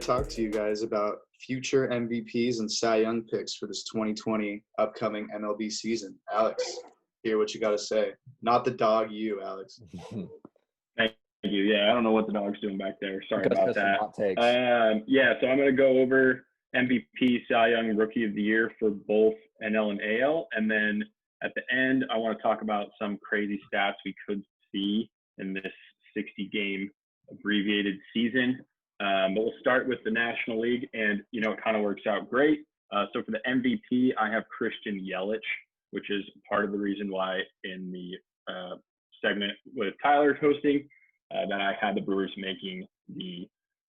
talk to you guys about future MVPs and Cy Young picks for this 2020 upcoming MLB season. Alex, hear what you got to say. Not the dog, you, Alex. Thank you. Yeah, I don't know what the dog's doing back there. Sorry about that. Hot takes. So I'm going to go over MVP, Cy Young, Rookie of the Year for both NL and AL. And then at the end, I want to talk about some crazy stats we could see in this 60-game abbreviated season. But we'll start with the National League, and, it kind of works out great. So for the MVP, I have Christian Yelich, which is part of the reason why in the segment with Tyler hosting that I had the Brewers making the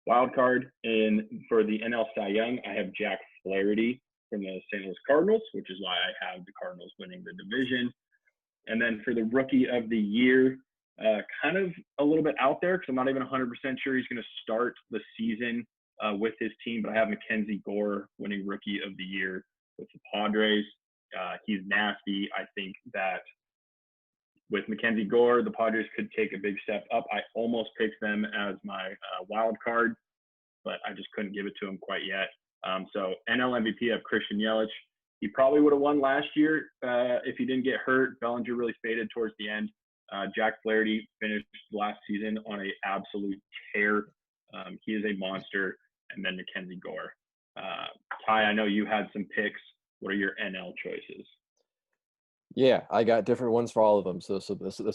wild card. And for the NL Cy Young, I have Jack Flaherty from the St. Louis Cardinals, which is why I have the Cardinals winning the division. And then for the Rookie of the Year, kind of a little bit out there because I'm not even 100% sure he's going to start the season with his team, but I have Mackenzie Gore winning Rookie of the Year with the Padres. He's nasty. I think that with Mackenzie Gore, the Padres could take a big step up. I almost picked them as my wild card, but I just couldn't give it to him quite yet. So NL MVP of Christian Yelich. He probably would have won last year if he didn't get hurt. Bellinger really faded towards the end. Jack Flaherty finished last season on an absolute tear. He is a monster. And then Mackenzie Gore. Ty, I know you had some picks. What are your NL choices? Yeah, I got different ones for all of them, so this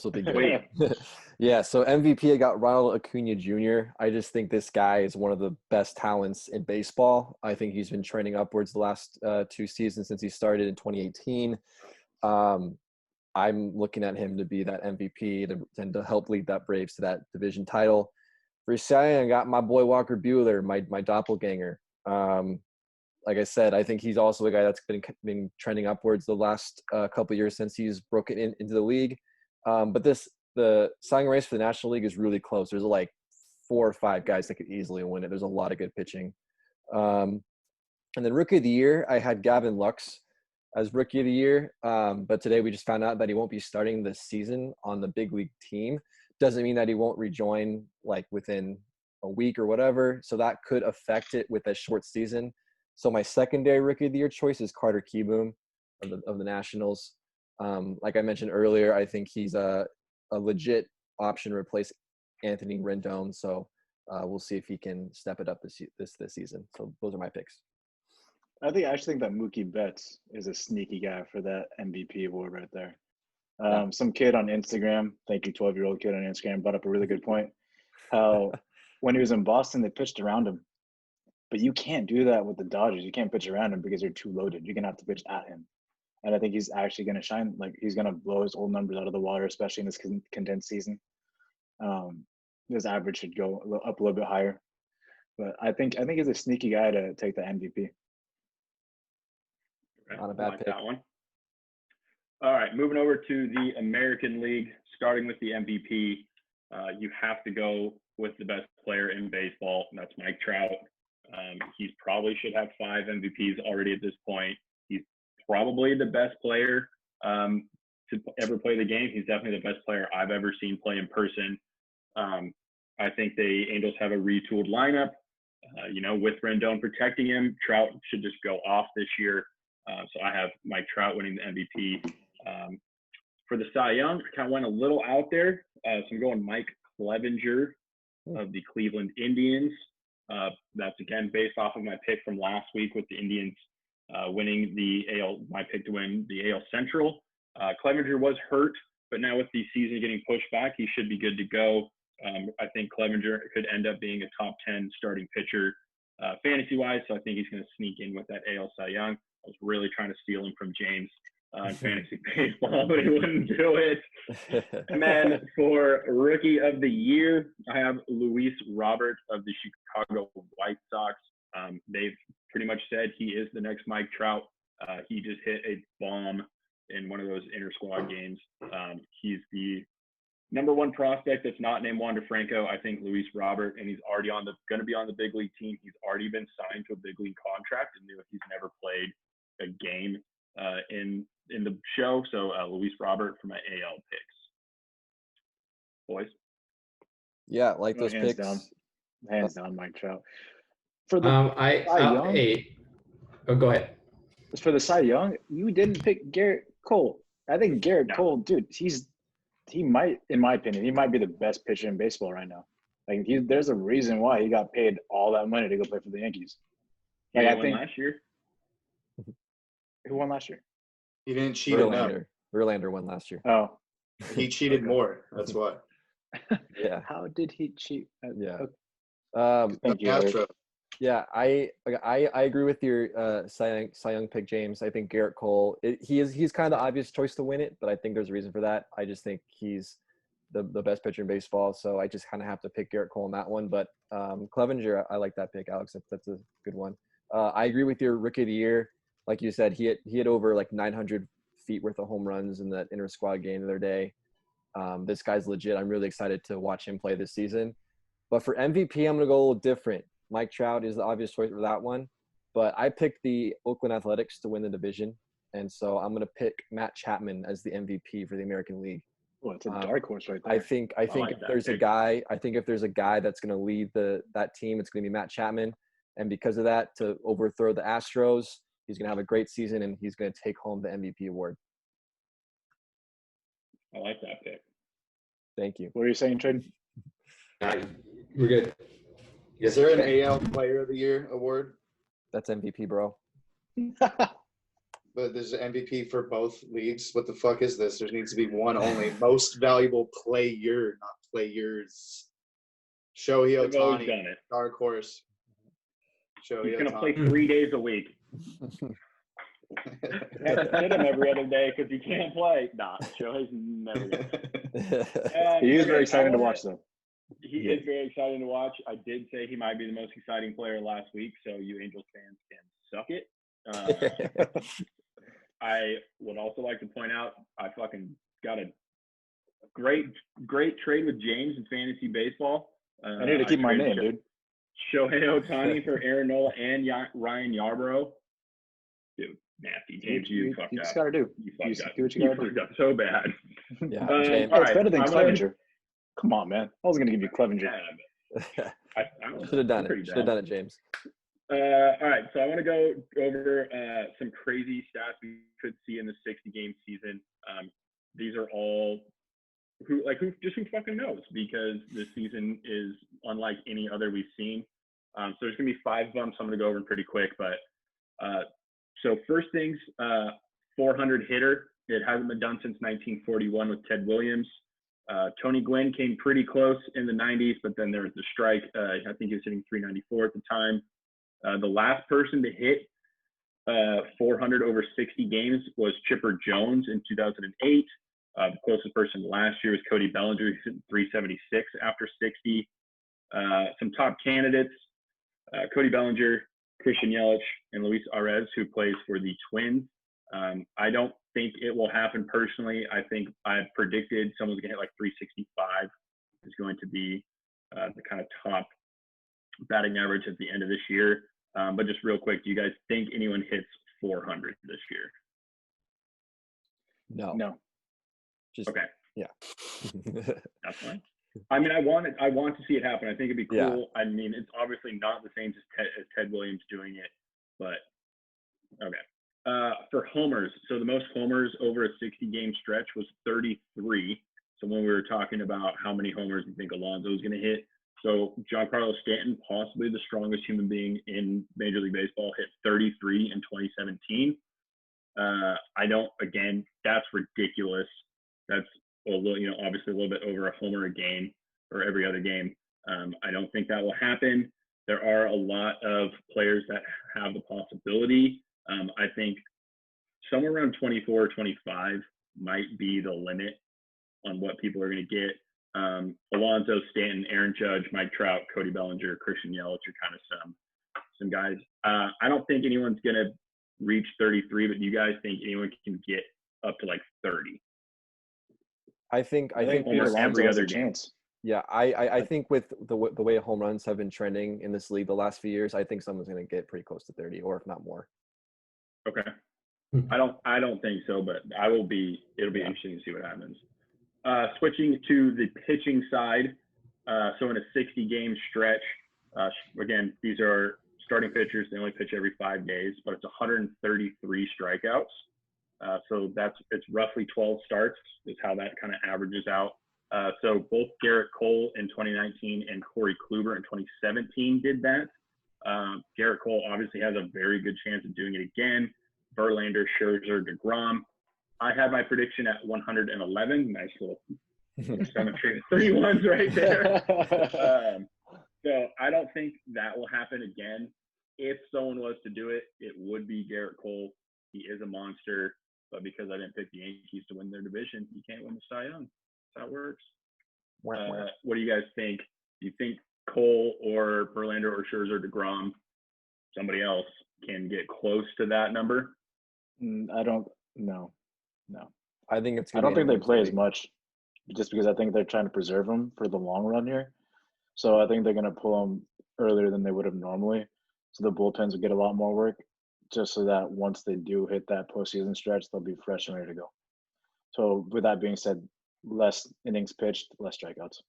will be good. Yeah, so MVP, I got Ronald Acuna Jr. I just think this guy is one of the best talents in baseball. I think he's been trending upwards the last 2 seasons since he started in 2018. I'm looking at him to be that MVP and to help lead that Braves to that division title. For Cy Young, I got my boy Walker Buehler, my doppelganger. Like I said, I think he's also a guy that's been trending upwards the last couple of years since he's broken into the league. But the Cy Young race for the National League is really close. There's like 4 or 5 guys that could easily win it. There's a lot of good pitching. And then Rookie of the Year, I had Gavin Lux as Rookie of the Year. But today we just found out that he won't be starting this season on the big league team. Doesn't mean that he won't rejoin like within a week or whatever. So that could affect it with a short season. So my secondary Rookie of the Year choice is Carter Kieboom of the Nationals. Like I mentioned earlier, I think he's a legit option to replace Anthony Rendon. So we'll see if he can step it up this season. So those are my picks. I actually think that Mookie Betts is a sneaky guy for that MVP award right there. Some kid on Instagram, thank you, 12-year-old kid on Instagram, brought up a really good point. How when he was in Boston, they pitched around him. But you can't do that with the Dodgers. You can't pitch around him because they're too loaded. You're going to have to pitch at him. And I think he's actually going to shine. Like, he's going to blow his old numbers out of the water, especially in this condensed season. His average should go up a little bit higher. But I think he's a sneaky guy to take the MVP. Not a bad pick. That one. All right, moving over to the American League, starting with the MVP. You have to go with the best player in baseball, and that's Mike Trout. He probably should have 5 MVPs already at this point. He's probably the best player to ever play the game. He's definitely the best player I've ever seen play in person. I think the Angels have a retooled lineup. With Rendon protecting him, Trout should just go off this year. So I have Mike Trout winning the MVP. For the Cy Young, I kind of went a little out there. So I'm going Mike Clevinger of the Cleveland Indians. That's again based off of my pick from last week with the Indians winning the AL. My pick to win the AL Central. Clevinger was hurt, but now with the season getting pushed back, he should be good to go. I think Clevinger could end up being a top 10 starting pitcher fantasy-wise, so I think he's going to sneak in with that AL Cy Young. I was really trying to steal him from James in fantasy baseball, but he wouldn't do it. And then for Rookie of the Year, I have Luis Robert of the Chicago White Sox. They've pretty much said he is the next Mike Trout. He just hit a bomb in one of those inter-squad games. He's the number 1 prospect that's not named Wander Franco. I think Luis Robert, and he's already going to be on the big league team. He's already been signed to a big league contract, and he's never played a game in the show. So Luis Robert for my AL picks. Boys. Yeah, like those hands picks. Down. Hands down, Mike Trout. For the Cy Young, go ahead. for the Cy Young, you didn't pick Garrett Cole. I think Garrett Cole, dude, he might, in my opinion, he might be the best pitcher in baseball right now. Like there's a reason why he got paid all that money to go play for the Yankees. Like I think last year. Who won last year? He didn't cheat enough. Verlander won last year. Oh, He cheated more. That's why. Yeah. How did he cheat? Yeah. Thank you. Eric. Astro. Yeah, I agree with your Cy Young pick, James. I think Garrett Cole. He's kind of the obvious choice to win it, but I think there's a reason for that. I just think he's the best pitcher in baseball, so I just kind of have to pick Garrett Cole in that one. But Clevenger, I like that pick, Alex. That's a good one. I agree with your rookie of the year. Like you said, he had over like 900 feet worth of home runs in that inter squad game the other day. This guy's legit. I'm really excited to watch him play this season. But for MVP, I'm gonna go a little different. Mike Trout is the obvious choice for that one, but I picked the Oakland Athletics to win the division, and so I'm going to pick Matt Chapman as the MVP for the American League. Well, it's a dark horse right there. I think if there's a guy, that's going to lead that team, it's going to be Matt Chapman, and because of that, to overthrow the Astros, he's going to have a great season and he's going to take home the MVP award. I like that pick. Thank you. What are you saying, Trade? We're good. Is there an AL Player of the Year award? That's MVP, bro. But there's an MVP for both leagues. What the fuck is this? There needs to be one only. Most valuable player, not players. Shohei I've always Ohtani, done it. dark horse. Shohei He's going to Ohtani. play 3 days a week. You have to sit him every other day because he can't play. Nah, Shohei's never going to. He is very exciting to watch, though. He is very exciting to watch. I did say he might be the most exciting player last week, so you Angels fans can suck it. I would also like to point out I fucking got a great trade with James in fantasy baseball. I need to keep my name, dude. Shohei Ohtani for Aaron Nola and Ryan Yarbrough. Dude, nasty. James, you fucked up. You just got to do. You You fucked up. do what you You got to fucked do. up so bad. Yeah, All James. It's better than I'm Clevenger. Come on, man. I was going to give you Clevenger. Should have done it. Should have done it, James. All right, so I want to go over some crazy stats we could see in the 60-game season. These are all who fucking knows, because this season is unlike any other we've seen. So there's gonna be 5 bumps. I'm gonna go over them pretty quick, but so first things, 400 hitter. It hasn't been done since 1941 with Ted Williams. Tony Gwynn came pretty close in the 90s, but then there was the strike. I think he was hitting 394 at the time. The last person to hit 400 over 60 games was Chipper Jones in 2008. The closest person last year was Cody Bellinger, who hit 376 after 60. Some top candidates, Cody Bellinger, Christian Yelich, and Luis Arez, who plays for the Twins. I don't think it will happen personally. I think I've predicted someone's going to hit like 365 is going to be the kind of top batting average at the end of this year. But just real quick, do you guys think anyone hits 400 this year? No. Just okay. Yeah. That's fine. I mean, I want to see it happen. I think it'd be cool. Yeah. I mean, it's obviously not the same as Ted Williams doing it, but okay. For homers, so the most homers over a 60-game stretch was 33. So when we were talking about how many homers you think Alonso was going to hit, so Giancarlo Stanton, possibly the strongest human being in Major League Baseball, hit 33 in 2017. Again, that's ridiculous. That's obviously a little bit over a homer a game or every other game. I don't think that will happen. There are a lot of players that have the possibility. I think somewhere around 24 or 25 might be the limit on what people are going to get. Alonso, Stanton, Aaron Judge, Mike Trout, Cody Bellinger, Christian Yelich are kind of some guys. I don't think anyone's going to reach 33, but do you guys think anyone can get up to like 30? I think almost every other chance. Yeah, I think with the way home runs have been trending in this league the last few years, I think someone's going to get pretty close to 30, or if not more. Okay. I don't think so, but it'll be interesting to see what happens. Switching to the pitching side, so in a 60-game stretch, again, these are starting pitchers, they only pitch every 5 days, but it's 133 strikeouts. So it's roughly 12 starts is how that kind of averages out. So both Garrett Cole in 2019 and Corey Kluber in 2017 did that. Garrett Cole obviously has a very good chance of doing it again. Verlander, Scherzer, DeGrom. I had my prediction at 111. Nice little symmetry of 3 ones right there. So I don't think that will happen again. If someone was to do it, it would be Garrett Cole. He is a monster, but because I didn't pick the Yankees to win their division, he can't win the Cy Young. That's how it works. What do you guys think? Do you think Cole or Verlander or Scherzer, DeGrom, somebody else can get close to that number? I don't. No. I think it's. I don't think they play as much, just because I think they're trying to preserve them for the long run here. So I think they're going to pull them earlier than they would have normally. So the bullpens will get a lot more work, just so that once they do hit that postseason stretch, they'll be fresh and ready to go. So with that being said, less innings pitched, less strikeouts.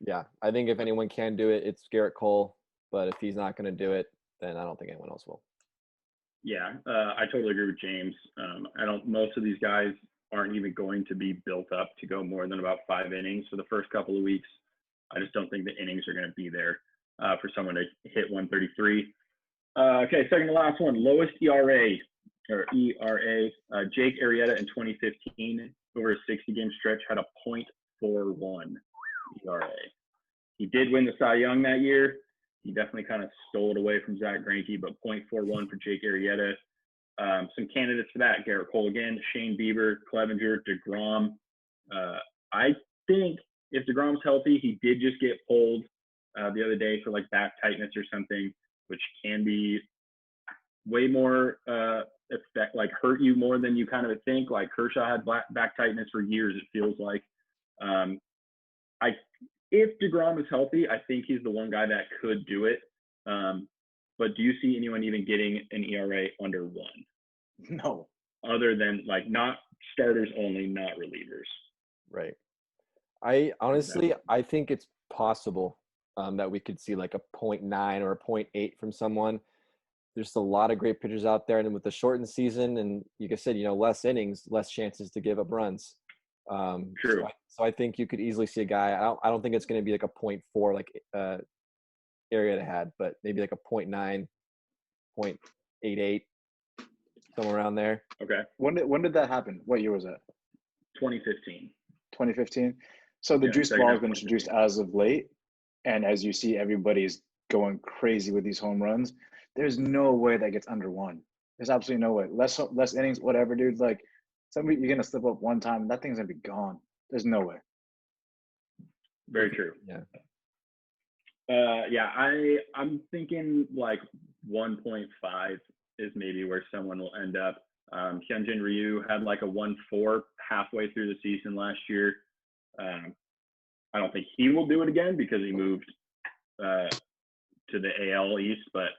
Yeah, I think if anyone can do it, it's Garrett Cole. But if he's not going to do it, then I don't think anyone else will. Yeah, I totally agree with James. Most of these guys aren't even going to be built up to go more than about 5 innings for the first couple of weeks. I just don't think the innings are going to be there for someone to hit 133. Okay, second to last one, lowest ERA. Jake Arrieta in 2015 over a 60-game stretch had a .41 ERA. He did win the Cy Young that year. He definitely kind of stole it away from Zach Greinke, but .41 for Jake Arrieta. Some candidates for that: Garrett Cole again, Shane Bieber, Clevenger, DeGrom. I think if DeGrom's healthy, he did just get pulled the other day for like back tightness or something, which can be way more hurt you more than you kind of think. Like Kershaw had back tightness for years, it feels like. If DeGrom is healthy, I think he's the one guy that could do it. But do you see anyone even getting an ERA under 1? No. Other than like not starters only, not relievers. Right. I honestly, I think it's possible that we could see like a .9 or a .8 from someone. There's a lot of great pitchers out there, and with the shortened season, and like I said, less innings, less chances to give up runs. True. So I think you could easily see a guy. I don't think it's going to be like a .4 like Arrieta had, but maybe like a .9, .88, somewhere around there. Okay. When did that happen? What year was that? 2015. 2015. So the juice ball has been introduced as of late, and as you see, everybody's going crazy with these home runs. There's no way that gets under 1. There's absolutely no way. Less innings, whatever, dude. Like, you're gonna slip up one time, and that thing's gonna be gone. There's no way. Very true. Yeah. I'm thinking like 1.5 is maybe where someone will end up. Hyunjin Ryu had like a 1.4 halfway through the season last year. I don't think he will do it again because he moved to the AL East, but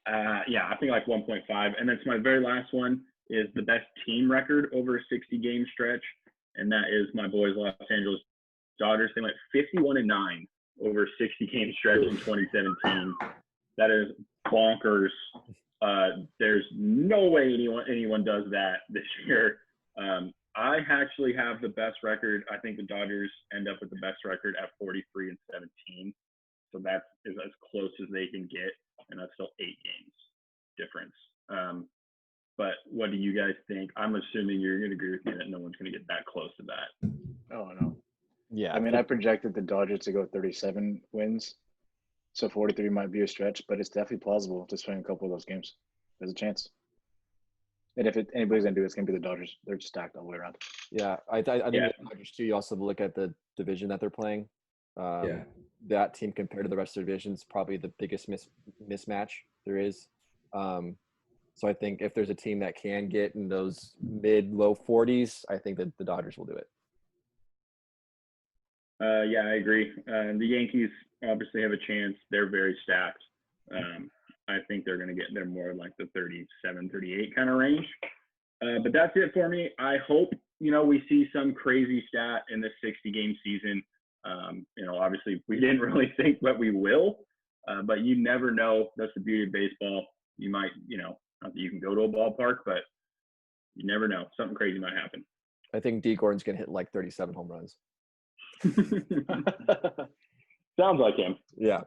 I think like 1.5. And then my very last one is the best team record over a 60-game stretch, and that is my boys Los Angeles Dodgers. They went 51-9 over a 60-game stretch in 2017. That is bonkers. There's no way anyone does that this year. I actually have the best record. I think the Dodgers end up with the best record at 43-17. So that is as close as they can get, and that's still 8 games difference. But what do you guys think? I'm assuming you're going to agree with me that no one's going to get that close to that. Oh, no. Yeah. I mean, I projected the Dodgers to go 37 wins, so 43 might be a stretch, but it's definitely plausible to swing a couple of those games. There's a chance. And if anybody's going to do it, it's going to be the Dodgers. They're just stacked all the way around. Yeah, I think the Dodgers too. You also look at the division that they're playing. That team compared to the rest of the division is probably the biggest mismatch there is. So I think if there's a team that can get in those mid-low 40s, I think that the Dodgers will do it. I agree. The Yankees obviously have a chance. They're very stacked. I think they're going to get there more like the 37, 38 kind of range. But that's it for me. I hope, we see some crazy stat in this 60-game season. Obviously we didn't really think that we will. But you never know. That's the beauty of baseball. You might, not that you can go to a ballpark, but you never know. Something crazy might happen. I think D. Gordon's going to hit like 37 home runs. Sounds like him. Yeah.